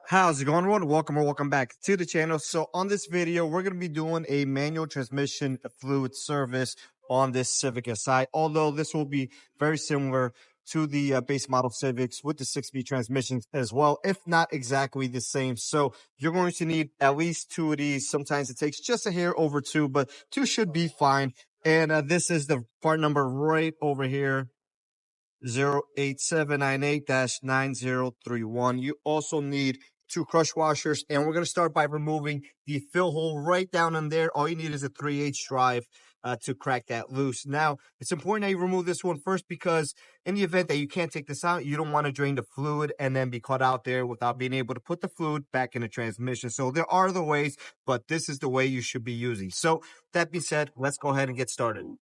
How's it going, everyone? Welcome or welcome back to the channel. So on this video, we're going to be doing a manual transmission fluid service on this Civic Si, although this will be very similar to the base model Civics with the 6-speed transmissions as well, if not exactly the same. So you're going to need at least 2 of these. Sometimes it takes just a hair over 2, but 2 should be fine. And this is the part number right over here. 08798-9031. You also need 2 crush washers, and we're going to start by removing the fill hole right down in there. All you need is a 3/8 drive to crack that loose. Now, it's important that you remove this one first because in the event that you can't take this out, you don't want to drain the fluid and then be caught out there without being able to put the fluid back in the transmission. So there are other ways, but this is the way you should be using. So that being said, let's go ahead and get started.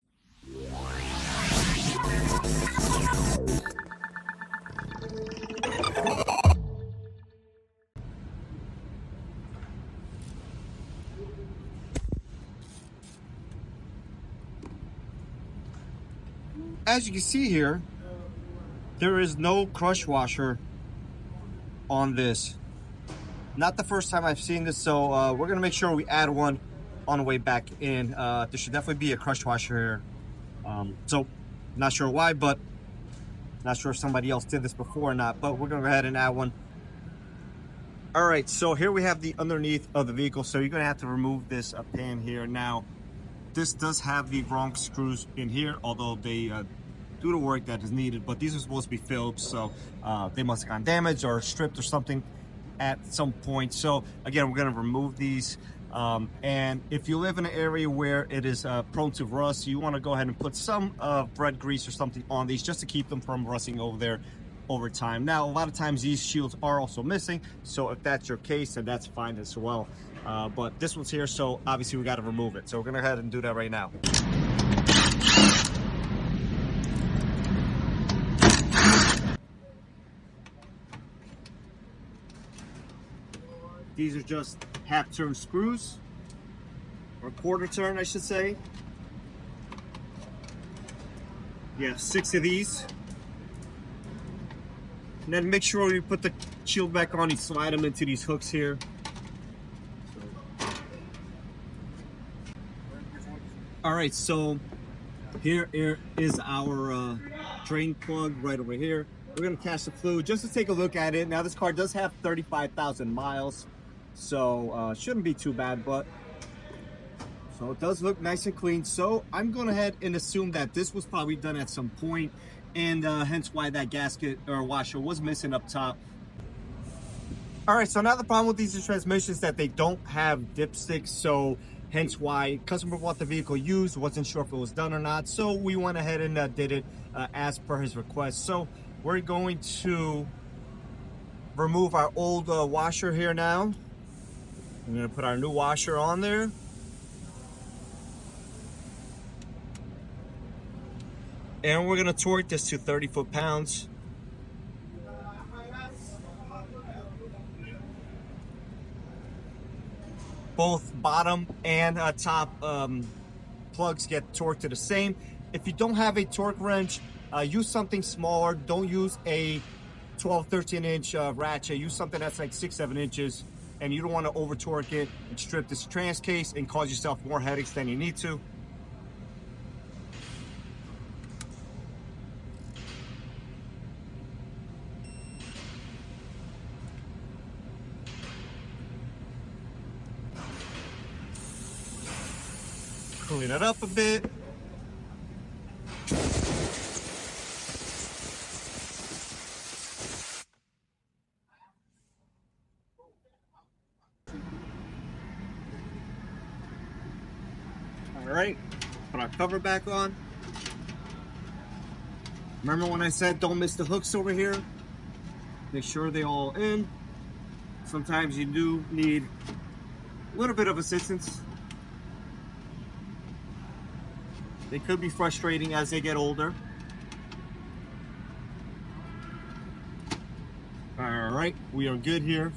As you can see here, there is no crush washer on this. Not the first time I've seen this, so we're gonna make sure we add one on the way back in. There should definitely be a crush washer here. So not sure why, but not sure if somebody else did this before or not, but we're gonna go ahead and add one. All right, so here we have the underneath of the vehicle. So you're gonna have to remove this pan here. Now, this does have the wrong screws in here, although they do the work that is needed, but these are supposed to be filled, so they must have gotten damaged or stripped or something at some point. So again, we're going to remove these, and if you live in an area where it is prone to rust, you want to go ahead and put some bread grease or something on these just to keep them from rusting over there over time. Now, a lot of times these shields are also missing, so if that's your case, then that's fine as well. But this one's here, so obviously we got to remove it. So we're gonna go ahead and do that right now. These are just half-turn screws, or quarter turn, I should say. You have 6 of these. And then make sure you put the shield back on, you slide them into these hooks here. All right, so here is our drain plug right over here. We're gonna catch the fluid just to take a look at it. Now this car does have 35,000 miles, so shouldn't be too bad, but so it does look nice and clean. So I'm going ahead and assume that this was probably done at some point, and hence why that gasket or washer was missing up top. All right, so now the problem with these transmissions is that they don't have dipsticks, so hence why customer bought the vehicle used, wasn't sure if it was done or not, so we went ahead and did it as per his request. So we're going to remove our old washer here now. I'm going to put our new washer on there. And we're going to torque this to 30 foot-pounds. Both bottom and top plugs get torqued to the same. If you don't have a torque wrench, use something smaller. Don't use a 12-13 inch ratchet. Use something that's like 6-7 inches, and you don't want to over torque it and strip this trans case and cause yourself more headaches than you need to. Clean it up a bit. All right, put our cover back on. Remember when I said don't miss the hooks over here? Make sure they're all in. Sometimes you do need a little bit of assistance. They could be frustrating as they get older. All right, we are good here.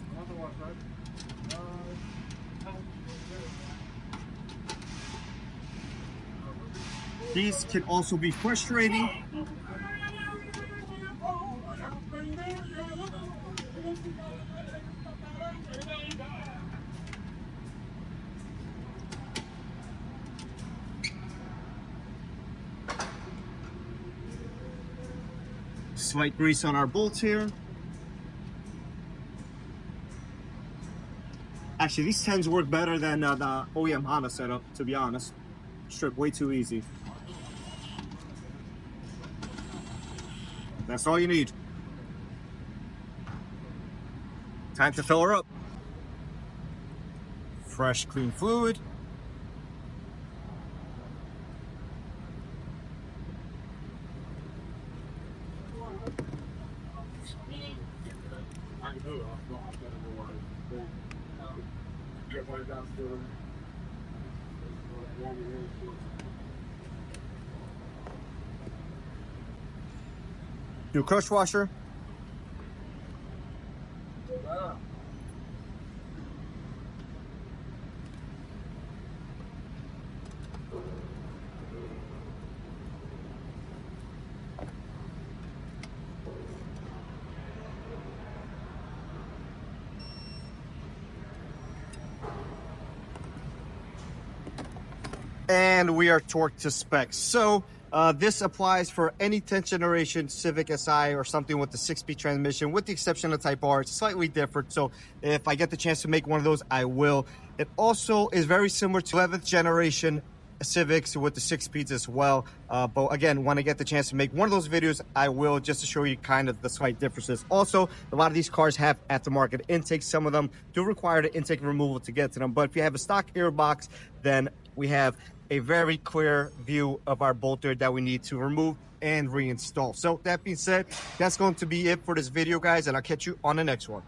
These can also be frustrating. Slight grease on our bolts here. Actually, these 10s work better than the OEM Honda setup, to be honest. Strip way too easy. That's all you need. Time to fill her up. Fresh, clean fluid. Do crush washer. And we are torqued to specs. So this applies for any 10th generation Civic Si or something with the 6-speed transmission, with the exception of Type R. It's slightly different. So if I get the chance to make one of those, I will. It also is very similar to 11th generation Civics with the 6 speeds as well. But again, when I get the chance to make one of those videos, I will, just to show you kind of the slight differences. Also, a lot of these cars have aftermarket intakes. Some of them do require the intake removal to get to them. But if you have a stock airbox, then we have a very clear view of our bolter that we need to remove and reinstall. So that being said, that's going to be it for this video, guys, and I'll catch you on the next one.